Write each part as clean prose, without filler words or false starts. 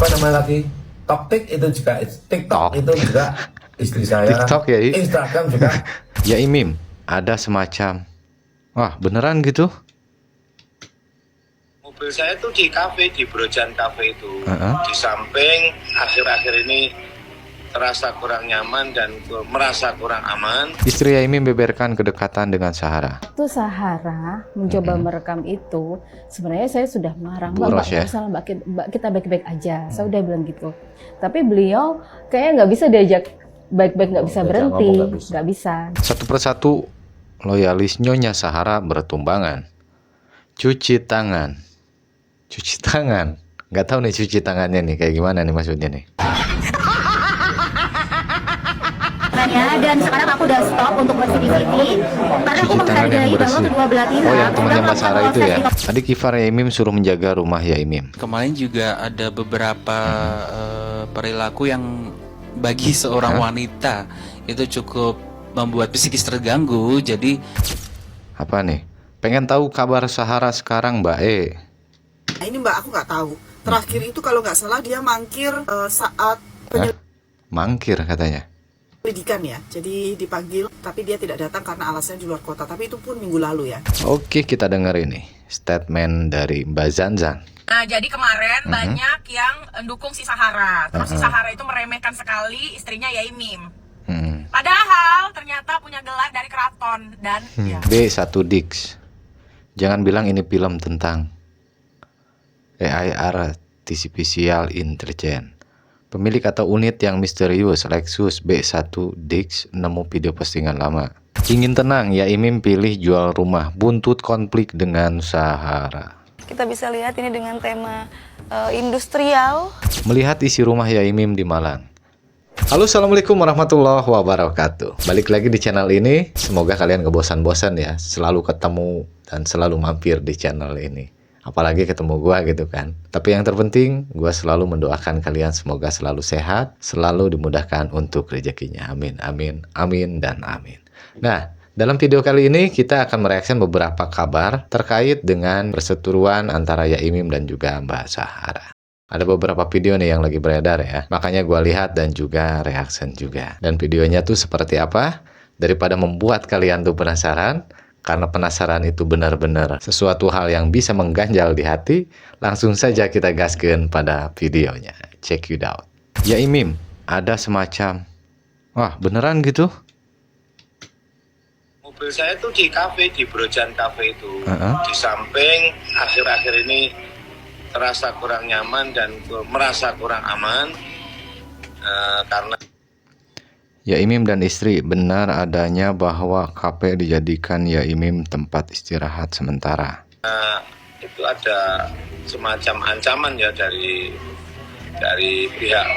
apa namanya lagi, TikTok itu juga, TikTok itu juga istri saya. TikTok ya, Instagram juga. Ya Imim, ada semacam, wah beneran gitu? Mobil saya tuh di kafe, di Brojan Cafe itu. Di samping akhir-akhir ini terasa kurang nyaman dan merasa kurang aman. Istri Ya Imim beberkan kedekatan dengan Sahara. Waktu Sahara mencoba merekam itu, sebenarnya saya sudah melarang, Boros Mbak, ya? Mbak, kita baik-baik aja. Saya udah bilang gitu. Tapi beliau kayaknya nggak bisa diajak baik-baik, nggak bisa berhenti, nggak bisa. Satu persatu loyalis Nyonya Sahara bertumbangan. Cuci tangan. Cuci tangan. Nggak tahu nih cuci tangannya nih kayak gimana nih maksudnya nih. Dan sekarang aku udah stop untuk bersih-bersih karena aku Cuci tangan yang menghargai bahwa bersih. kedua belah pihak Oh yang temannya sudah Mbak Sarah melakukan itu ya. proses Tadi Kifar Ya Imim suruh menjaga rumah Ya Imim. Kemarin juga ada beberapa perilaku yang bagi seorang wanita itu cukup membuat psikis terganggu. Jadi Apa nih? Pengen tahu kabar Sahara sekarang Mbak E? Nah, ini Mbak, aku nggak tahu. Terakhir itu kalau nggak salah dia mangkir saat Mangkir katanya. penyelidikan ya. Jadi dipanggil, tapi dia tidak datang karena alasannya di luar kota. Tapi itu pun minggu lalu ya. Oke kita dengar ini statement dari Mbak Zanzan. Nah, jadi kemarin banyak yang dukung si Sahara. Terus si Sahara itu meremehkan sekali istrinya Ya Imim. Padahal ternyata punya gelar dari keraton dan ya. B1 Dix. Jangan bilang ini film tentang AI Artificial Intelligence. Pemilik atau unit yang misterius Lexus B1 Dix nemu video postingan lama. Ingin tenang, Ya Imim pilih jual rumah, buntut konflik dengan Sahara. Kita bisa lihat ini dengan tema industrial. Melihat isi rumah Ya Imim di Malang. Halo, assalamualaikum warahmatullahi wabarakatuh. Balik lagi di channel ini. Semoga kalian gak bosan-bosan ya, selalu ketemu dan selalu mampir di channel ini. Apalagi ketemu gua gitu kan. Tapi yang terpenting, gua selalu mendoakan kalian semoga selalu sehat, selalu dimudahkan untuk rezekinya. Amin, amin, amin, dan amin. Nah, dalam video kali ini kita akan mereaksi beberapa kabar terkait dengan perseteruan antara Ya Imim dan juga Mbak Sahara. Ada beberapa video nih yang lagi beredar ya, makanya gua lihat dan juga reaction juga. Dan videonya tuh seperti apa? Daripada membuat kalian tuh penasaran, karena penasaran itu benar-benar sesuatu hal yang bisa mengganjal di hati, langsung saja kita gaskan pada videonya. Check it out. Ya Imim, ada semacam, wah beneran gitu? Mobil saya tuh di kafe, di Brojan Cafe itu. Di samping akhir-akhir ini terasa kurang nyaman dan merasa kurang aman karena Ya Imim dan istri, benar adanya bahwa kafe dijadikan Ya Imim tempat istirahat sementara. itu ada semacam ancaman ya dari pihak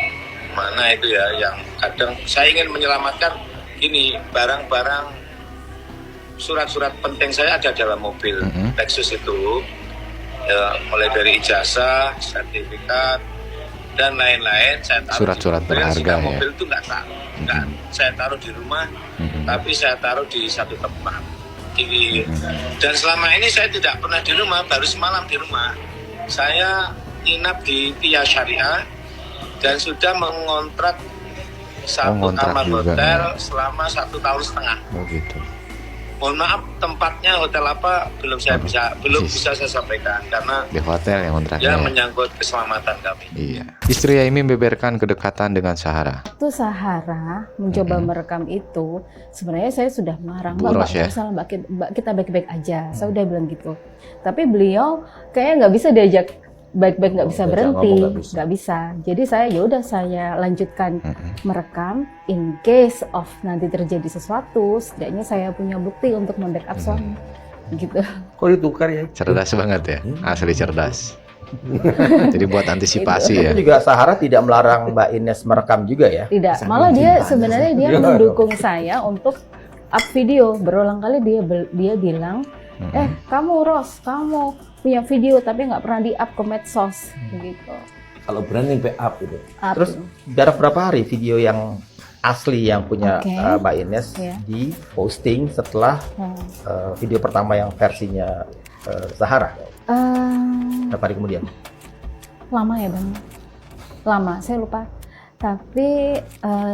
mana itu ya, yang kadang saya ingin menyelamatkan ini barang-barang, surat-surat penting saya ada dalam mobil Lexus itu ya, mulai dari ijazah, sertifikat dan lain-lain. Saya taruh Surat-surat di mobil, berharga ya. mobil itu nggak saya taruh di rumah, tapi saya taruh di satu tempat. Dan selama ini saya tidak pernah di rumah, baru semalam di rumah. Saya nginap di Tia Syariah dan sudah mengontrak satu kamar hotel ya, selama 1,5 tahun. Oh gitu. Mohon maaf, tempatnya hotel apa belum bisa saya sampaikan karena Di hotel yang kontraknya ya ya? menyangkut keselamatan kami. Iya. Istri Ya Imim beberkan kedekatan dengan Sahara. Waktu Sahara mencoba merekam itu, sebenarnya saya sudah melarang, Boros ya? Mbak, kita baik-baik aja. Saya udah bilang gitu. Tapi beliau kayaknya nggak bisa diajak baik-baik, nggak bisa berhenti, nggak bisa. Jadi saya lanjutkan merekam in case of nanti terjadi sesuatu, setidaknya saya punya bukti untuk membackup suami, gitu. Kok ditukar ya? Cerdas banget ya, asli cerdas. Jadi buat antisipasi ya. Itu juga Sahara tidak melarang Mbak Ines merekam juga ya? Tidak, malah dia sebenarnya dia mendukung saya untuk up video. Berulang kali dia bilang, kamu Ros, kamu punya video tapi nggak pernah di-up ke medsos, gitu. Kalau berani backup gitu. Terus jarak berapa hari video yang asli yang punya Mbak Ines di posting setelah video pertama yang versinya Sahara? Berapa hari kemudian? Lama ya Bang? lama, saya lupa. Tapi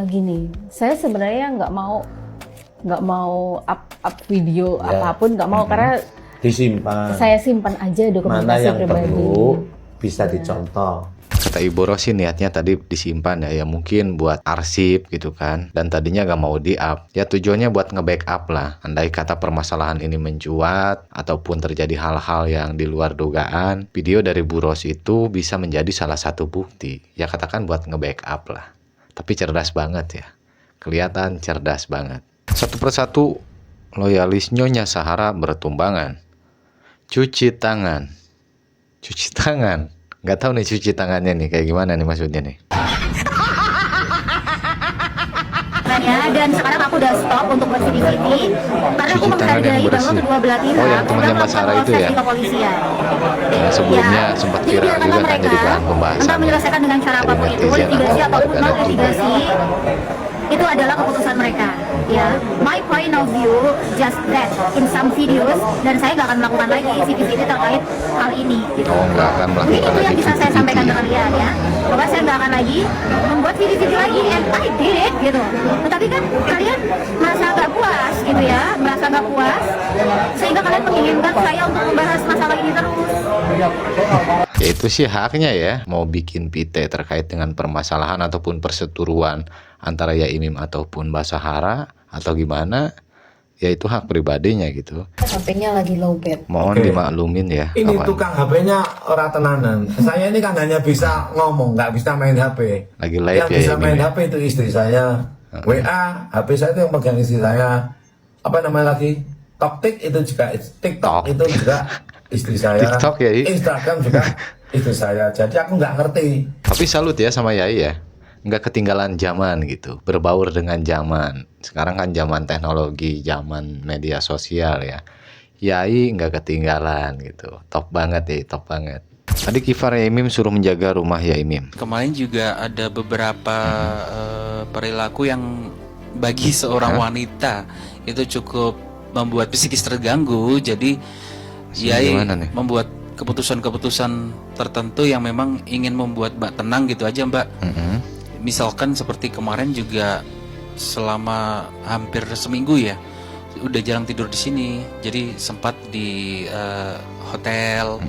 gini, saya sebenarnya nggak mau up video apapun, nggak mau karena disimpan. Saya simpan aja dokumentasi mana yang pribadi. perlu bisa dicontoh. Kata Ibu Rosi niatnya tadi disimpan ya mungkin buat arsip gitu kan. Dan tadinya gak mau di-up. Ya tujuannya buat nge-backup lah. Andai kata permasalahan ini mencuat ataupun terjadi hal-hal yang di luar dugaan, video dari Bu Rosi itu bisa menjadi salah satu bukti. Ya katakan buat nge-backup lah. Tapi cerdas banget ya. Kelihatan cerdas banget. Satu persatu loyalis Nyonya Sahara bertumbangan. Cuci tangan. Cuci tangan. Nggak tahu nih cuci tangannya nih kayak gimana nih maksudnya nih. Dan sekarang aku udah stop untuk bersih-bersih karena aku menghargai bahwa kedua belah pihak yang temannya Mbak Sarah itu ya. Yang sebelumnya sempat viral juga kan jadi bahan pembahasan. Entah menyelesaikan dengan cara apapun itu, litigasi ataupun non litigasi, itu adalah keputusan mereka. Ya, my point of view just that in some videos, dan saya nggak akan melakukan lagi video-video terkait hal ini. Gitu. Oh, nggak akan melakukan mungkin itu yang bisa saya sampaikan ke ya. kalian ya, bahwa saya nggak akan lagi membuat video-video lagi, and I did it gitu. Tetapi kan kalian merasa nggak puas gitu ya, merasa nggak puas, sehingga kalian menginginkan saya untuk membahas masalah ini terus. Ya itu sih haknya ya, mau bikin pite terkait dengan permasalahan ataupun perseteruan antara Yaimim ataupun Mbak Sahara atau gimana, ya itu hak pribadinya gitu. HP-nya lagi lowbat. Mohon dimaklumin ya. Ini kawan. tukang HP-nya orang tenanan. Saya ini kan hanya bisa ngomong, nggak bisa main HP. Lagi live yang ya bisa ini main ya. HP itu istri saya. WA, HP saya itu yang pegang istri saya. Apa namanya lagi? TikTok itu juga, TikTok itu juga istri saya. TikTok ya. Instagram juga istri saya. Jadi aku nggak ngerti. Tapi salut ya sama Yai ya. Nggak ketinggalan zaman gitu, berbaur dengan zaman. Sekarang kan zaman teknologi, zaman media sosial ya. Yai nggak ketinggalan gitu, top banget ya, top banget. Tadi Kifar Yaimim suruh menjaga rumah Yaimim. Kemarin juga ada beberapa perilaku yang bagi seorang wanita itu cukup membuat psikis terganggu. Jadi Yai membuat keputusan-keputusan tertentu yang memang ingin membuat Mbak tenang gitu aja Mbak. Misalkan seperti kemarin juga selama hampir seminggu ya udah jarang tidur di sini, jadi sempat di hotel,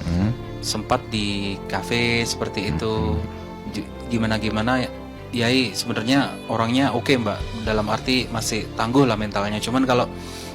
sempat di kafe seperti itu. Gimana Yai sebenarnya orangnya oke Mbak, dalam arti masih tangguh lah mentalnya. Cuman kalau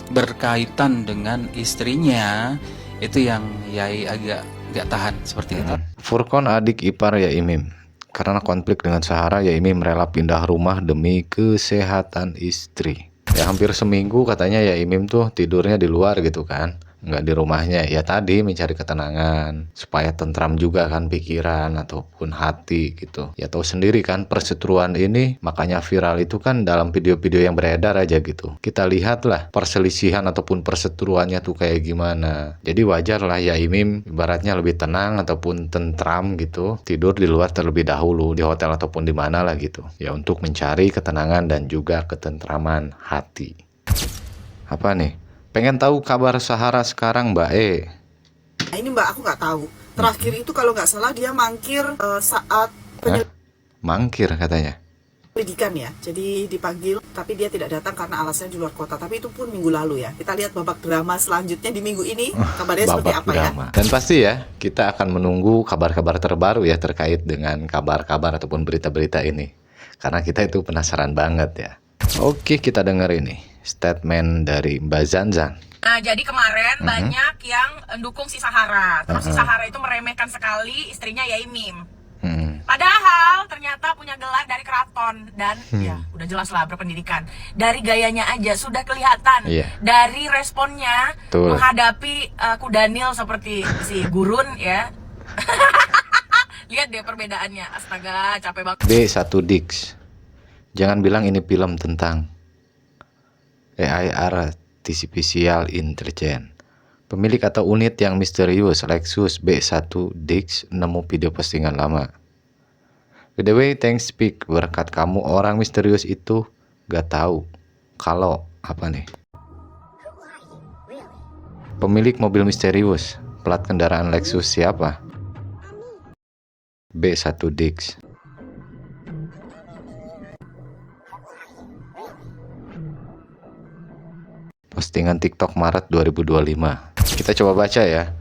berkaitan dengan istrinya itu yang Yai agak gak tahan seperti itu. Furqon adik ipar Yaimim. Karena konflik dengan Sahara, Yaimim rela pindah rumah demi kesehatan istri. Ya hampir seminggu katanya Yaimim tuh tidurnya di luar gitu kan, nggak di rumahnya. Ya tadi mencari ketenangan supaya tentram juga kan pikiran ataupun hati gitu. Ya tahu sendiri kan perseteruan ini, makanya viral itu kan dalam video-video yang beredar aja gitu. Kita lihatlah perselisihan ataupun perseteruannya tuh kayak gimana. Jadi wajar lah Yaimim ibaratnya lebih tenang ataupun tentram gitu, tidur di luar terlebih dahulu, di hotel ataupun di mana lah gitu. Ya untuk mencari ketenangan dan juga ketentraman hati. Apa nih? Pengen tahu kabar Sahara sekarang Mbak E? Nah, ini Mbak, aku nggak tahu. Terakhir itu kalau nggak salah dia mangkir saat Mangkir katanya. penyelidikan ya. Jadi dipanggil, tapi dia tidak datang karena alasannya di luar kota. Tapi itu pun minggu lalu ya. Kita lihat babak drama selanjutnya di minggu ini. Kabarnya seperti apa drama. Ya? Dan pasti ya, kita akan menunggu kabar-kabar terbaru ya terkait dengan kabar-kabar ataupun berita-berita ini. Karena kita itu penasaran banget ya. Oke, kita dengar ini statement dari Mbak Zanzan. Nah, jadi kemarin banyak yang mendukung si Sahara. Terus si Sahara itu meremehkan sekali istrinya Yaimim. Padahal ternyata punya gelar dari keraton dan ya udah jelas lah berpendidikan. Dari gayanya aja sudah kelihatan. Dari responnya menghadapi Kudanil seperti si Gurun ya. Lihat deh perbedaannya. Astaga, capek banget. B1 Dix. Jangan bilang ini film tentang AI Artificial Intelligence. Pemilik atau unit yang misterius Lexus B1 Dix nemu video postingan lama. By the way, thanks speak. Berkat kamu orang misterius itu gak tahu kalau apa nih. Pemilik mobil misterius, plat kendaraan Lexus siapa? B1 Dix. Postingan TikTok Maret 2025. Kita coba baca ya.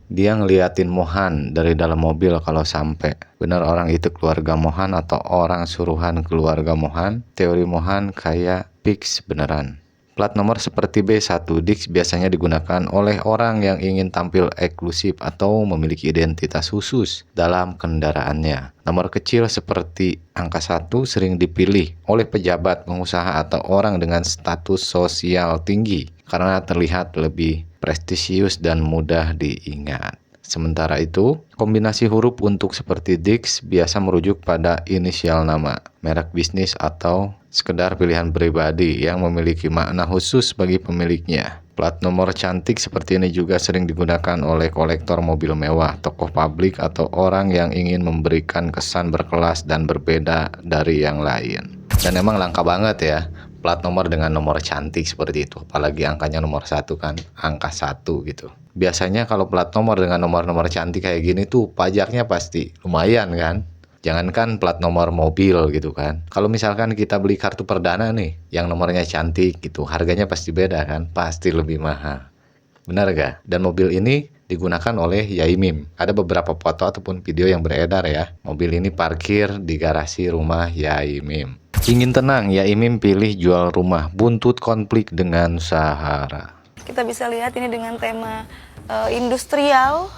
Dia ngeliatin Mohan dari dalam mobil kalau sampai benar orang itu keluarga Mohan atau orang suruhan keluarga Mohan. Teori Mohan kayak fix beneran. Plat nomor seperti B1 Dix biasanya digunakan oleh orang yang ingin tampil eksklusif atau memiliki identitas khusus dalam kendaraannya. Nomor kecil seperti angka 1 sering dipilih oleh pejabat, pengusaha atau orang dengan status sosial tinggi karena terlihat lebih prestisius dan mudah diingat. Sementara itu, kombinasi huruf untuk seperti Dix biasa merujuk pada inisial nama, merek bisnis atau sekedar pilihan pribadi yang memiliki makna khusus bagi pemiliknya. Plat nomor cantik seperti ini juga sering digunakan oleh kolektor mobil mewah, tokoh publik atau orang yang ingin memberikan kesan berkelas dan berbeda dari yang lain. Dan emang langka banget ya plat nomor dengan nomor cantik seperti itu, apalagi angkanya nomor 1 kan, angka 1 gitu. Biasanya kalau plat nomor dengan nomor-nomor cantik kayak gini tuh pajaknya pasti lumayan kan. Jangankan plat nomor mobil gitu kan. Kalau misalkan kita beli kartu perdana nih yang nomornya cantik gitu, harganya pasti beda kan, pasti lebih mahal. Benar gak? Dan mobil ini digunakan oleh Yai Mim. Ada beberapa foto ataupun video yang beredar ya. Mobil ini parkir di garasi rumah Yai Mim. Ingin tenang, Yai Mim pilih jual rumah, buntut konflik dengan Sahara. Kita bisa lihat ini dengan tema industrial.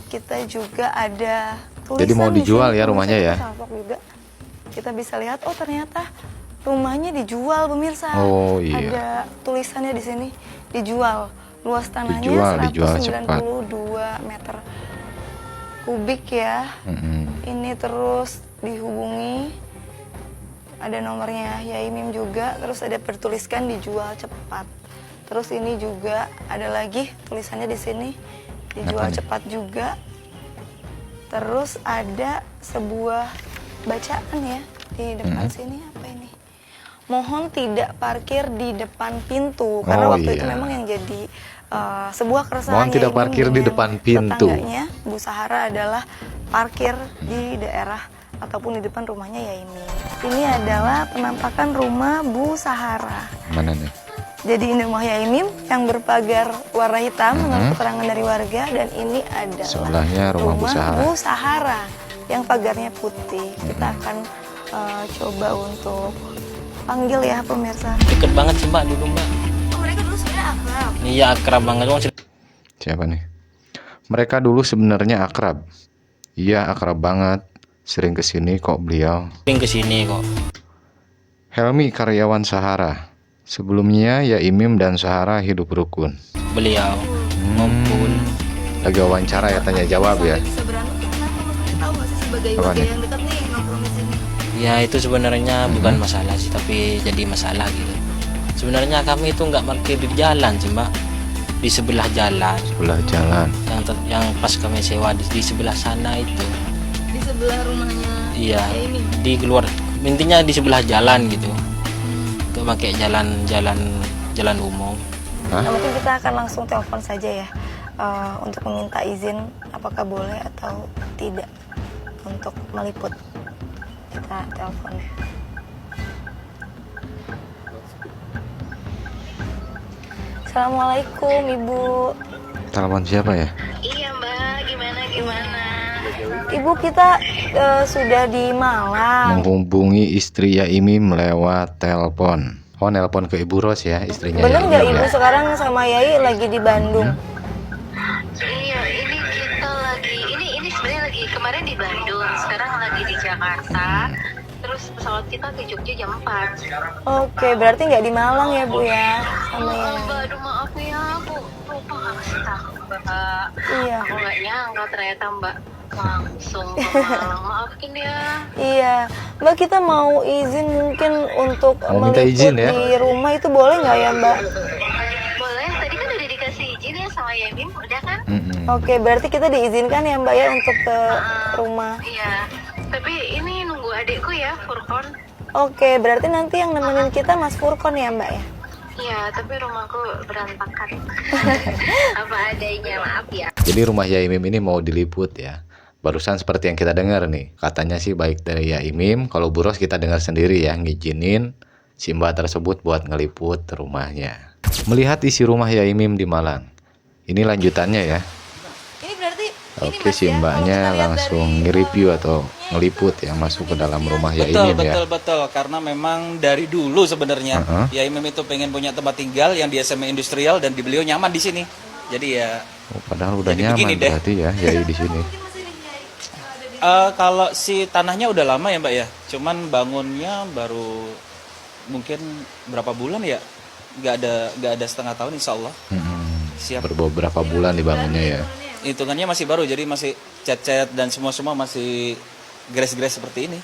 Kita juga ada tulisan. Jadi mau dijual ya rumahnya ya? Juga. Kita bisa lihat, oh ternyata rumahnya dijual pemirsa. Oh iya. Ada tulisannya di sini, dijual. Luas tanahnya dijual 192 meter kubik ya. Ini terus dihubungi. Ada nomornya Yai Mim juga, terus ada bertuliskan dijual cepat. Terus ini juga ada lagi tulisannya di sini dijual cepat juga. Terus ada sebuah bacaan ya di depan sini, apa ini? Mohon tidak parkir di depan pintu karena waktu itu memang yang jadi sebuah keresahan. Mohon tidak parkir di depan pintu. Tetangganya Bu Sahara adalah parkir di daerah ataupun di depan rumahnya Yai Mim. Ini adalah penampakan rumah Bu Sahara. Mana nih? Jadi ini rumah Yai Mim yang berpagar warna hitam menurut keterangan dari warga, dan ini adalah sebelahnya rumah Bu Sahara yang pagarnya putih. Kita akan coba untuk panggil ya pemirsa. Deket banget sih Mbak dulu Mbak. Oh, mereka dulu sebenarnya akrab. Iya akrab banget. Siapa nih? Mereka dulu sebenarnya akrab. Iya akrab banget. Sering kesini kok beliau. Sering kesini kok. Helmi karyawan Sahara. Sebelumnya Yai Mim dan Sahara hidup rukun. Beliau maupun lagi wawancara ya, tanya jawab ya. Apa nih? Ya itu sebenarnya bukan masalah sih, tapi jadi masalah gitu. Sebenarnya kami itu nggak parkir di jalan sih Mbak, di sebelah jalan. Sebelah jalan. Yang pas kami sewa di sebelah sana itu. Di sebelah rumahnya. Iya. Di keluar, intinya di sebelah jalan gitu. Itu pakai jalan umum. Nah, mungkin kita akan langsung telepon saja ya untuk meminta izin apakah boleh atau tidak untuk meliput. Kita telepon. Assalamualaikum Ibu. Telepon siapa ya? Iya Mbak, gimana? Ibu, kita sudah di Malang. Menghubungi istri Yai Mim lewat telepon. Oh, nelpon ke Ibu Ros ya, istrinya. Bener nggak Ibu Ibu sekarang sama Yai lagi di Bandung? Iya, ini kita lagi, ini sebenarnya lagi kemarin di Bandung, sekarang lagi di Jakarta. Terus pesawat kita ke Jogja jam 4. Oke, berarti nggak di Malang ya Bu ya? Sama ya. Mbak, aduh maaf ya, aku lupa nggak kasih tahu Mbak. Iya. Aku nggak nyangka ternyata Mbak langsung ke Malang. Maafin ya. Iya, Mbak, kita mau izin mungkin untuk minta izin ya? di rumah itu boleh nggak ya Mbak? Boleh, tadi kan udah dikasih izin ya sama Yemim, udah kan? Oke, berarti kita diizinkan ya Mbak ya untuk ke rumah. Iya, tapi ini nunggu adikku ya, Furkon. Oke, berarti nanti yang nemenin kita Mas Furkon ya Mbak ya? Iya, tapi rumahku berantakan. Apa adanya, maaf ya. Jadi rumah Yai Mim ini mau diliput ya. Barusan seperti yang kita dengar nih, katanya sih baik dari Yai Mim. Kalau Bu Ros kita dengar sendiri ya, ngizinin si Mbak tersebut buat ngeliput rumahnya. Melihat isi rumah Yai Mim di Malang. Ini lanjutannya ya. Ini berarti Oke, si mbaknya langsung nge-review atau ngeliput ya masuk ke dalam rumah Yai Mim ya. Betul. Karena memang dari dulu sebenarnya Yai Mim itu pengen punya tempat tinggal yang di SMA industrial dan beliau nyaman di sini. Jadi ya. Padahal udah nyaman berarti ya Yai di sini. Kalau si tanahnya udah lama ya Mbak ya. Cuman bangunnya baru mungkin berapa bulan ya? Gak ada setengah tahun insya Allah. Siap. Beberapa bulan dibangunnya ya. Hitungannya masih baru, jadi masih cat-cat dan semua masih gres-gres seperti ini.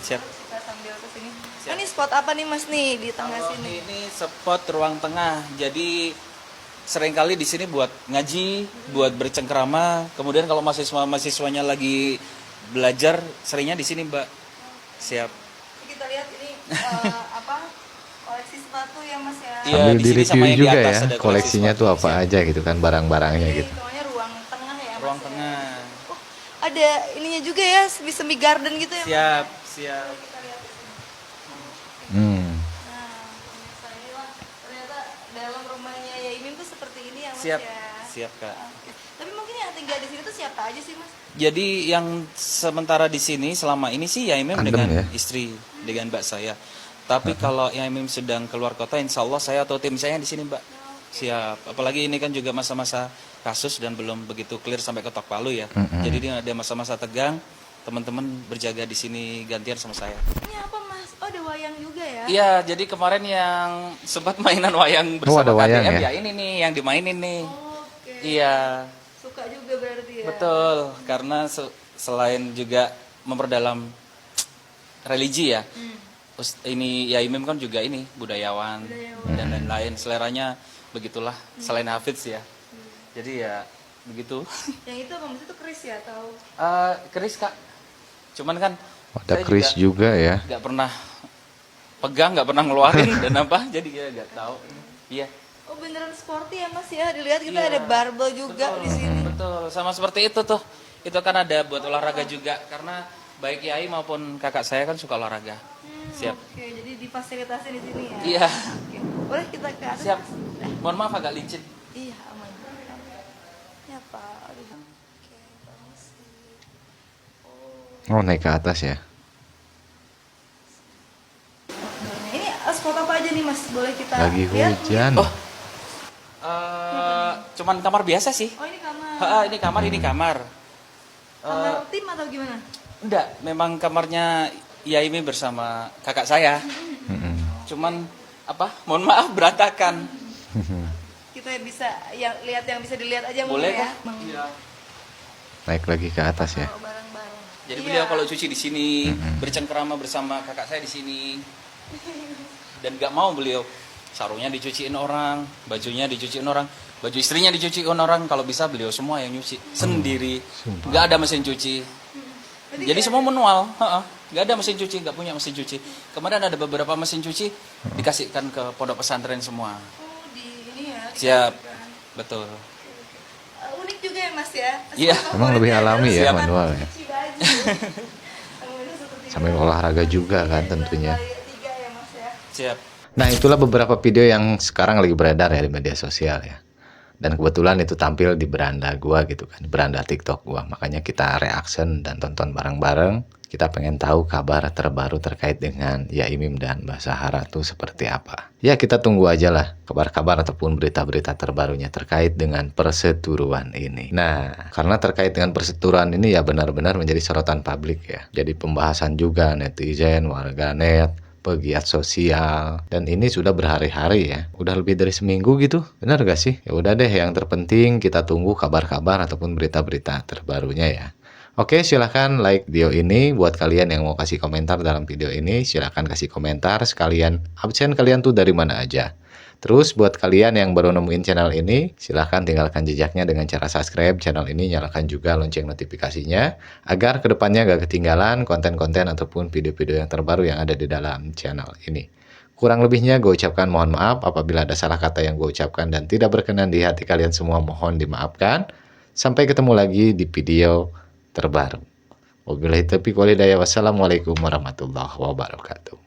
Siap. Kita sambil ke sini. Oh, ini spot apa nih Mas nih di tengah sini? Ini spot ruang tengah. Jadi seringkali di sini buat ngaji, buat bercengkrama. Kemudian kalau mahasiswanya lagi belajar, seringnya di sini Mbak. Siap. Kita lihat ini koleksi sepatu ya Mas ya. Sambil di-review juga ya koleksinya tuh apa aja gitu kan, barang-barangnya gitu. Ruang tengah. Oh, ada ininya juga ya, semi garden gitu ya. Siap. Nah, ternyata dalam rumahnya Yai Mim tuh seperti ini ya Mas ya. Siap Kak. Tapi mungkin yang tinggal di sini tuh siapa aja sih Mas? Jadi yang sementara di sini selama ini sih Yai Mim dengan istri, dengan mbak saya. Tapi kalau Yai Mim sedang keluar kota, insya Allah saya atau tim saya di sini Mbak. Siap. Apalagi ini kan juga masa-masa kasus dan belum begitu clear sampai ketok palu ya. Jadi dia ada masa-masa tegang. Teman-teman berjaga di sini gantian sama saya. Ini apa Mas? Oh, ada wayang juga ya? Iya, jadi kemarin yang sempat mainan wayang bersama KTM ya ini nih yang dimainin nih. Oke. Iya. Suka juga berarti ya? Betul, karena selain juga memperdalam religi ya. Ini Yai Mim kan juga ini budayawan dan lain-lain, seleranya begitulah selain Hafiz ya. Jadi ya begitu. Yang itu apa Mas? Itu keris ya atau? Keris Kak. Cuman kan ada keris juga ya. Gak pernah pegang, gak pernah ngeluarin dan apa, jadi ya gak tahu. Iya. Oh beneran sporty ya Mas ya, dilihat kita ada barbel juga di sini. Betul, sama seperti itu tuh. Itu kan ada buat olahraga juga, karena baik Yai maupun kakak saya kan suka olahraga. Siap. Oke, jadi difasilitasi di sini ya. Iya. Oke. Boleh kita ke atas? Siap. Mohon maaf agak licin. Iya, aman. Ya Pak. Aduh. Oke, permisi. Oh, naik ke atas ya. Ini spot apa aja nih Mas? Boleh kita Lagi lihat? hujan. Oh. Cuman kamar biasa sih. Oh, ini kamar. Ini kamar, ini kamar. Kamar tim atau gimana? Enggak, memang kamarnya Yai Mim bersama kakak saya. Cuman apa? Mohon maaf berantakan. Kita bisa lihat yang bisa dilihat aja boleh ya. Iya. Naik lagi ke atas ya. Barang-barang. Jadi beliau kalau cuci di sini, bercengkerama bersama kakak saya di sini. Dan gak mau beliau sarungnya dicuciin orang, bajunya dicuciin orang, baju istrinya dicuciin orang. Kalau bisa beliau semua yang nyuci sendiri. Gak ada mesin cuci. Jadi semua manual. Gak ada mesin cuci, gak punya mesin cuci. Kemarin ada beberapa mesin cuci dikasihkan ke pondok pesantren semua. Oh, di ini ya. Siap, betul. Unik juga ya Mas ya. Iya. Emang lebih alami ya manual ya. Sambil olahraga juga kan tentunya. Siap. Nah, itulah beberapa video yang sekarang lagi beredar ya di media sosial ya. Dan kebetulan itu tampil di beranda gua gitu kan, beranda TikTok gua. Makanya kita reaction dan tonton bareng-bareng. Kita pengen tahu kabar terbaru terkait dengan Yai Mim dan Mbak Sahara tuh seperti apa. Ya, kita tunggu aja lah kabar-kabar ataupun berita-berita terbarunya terkait dengan perseturuan ini. Nah, karena terkait dengan perseturuan ini ya benar-benar menjadi sorotan publik ya. Jadi pembahasan juga netizen, warganet, pegiat sosial, dan ini sudah berhari-hari ya, udah lebih dari seminggu gitu, benar gak sih? Ya udah deh, yang terpenting kita tunggu kabar-kabar ataupun berita-berita terbarunya ya. Oke, silahkan like video ini. Buat kalian yang mau kasih komentar dalam video ini, silahkan kasih komentar. Sekalian absen kalian tuh dari mana aja. Terus buat kalian yang baru nemuin channel ini, silahkan tinggalkan jejaknya dengan cara subscribe channel ini, nyalakan juga lonceng notifikasinya, agar kedepannya gak ketinggalan konten-konten ataupun video-video yang terbaru yang ada di dalam channel ini. Kurang lebihnya gue ucapkan mohon maaf apabila ada salah kata yang gue ucapkan dan tidak berkenan di hati kalian semua, mohon dimaafkan. Sampai ketemu lagi di video terbaru. Wabillahi taufiq wal hidayah. Wassalamualaikum warahmatullahi wabarakatuh.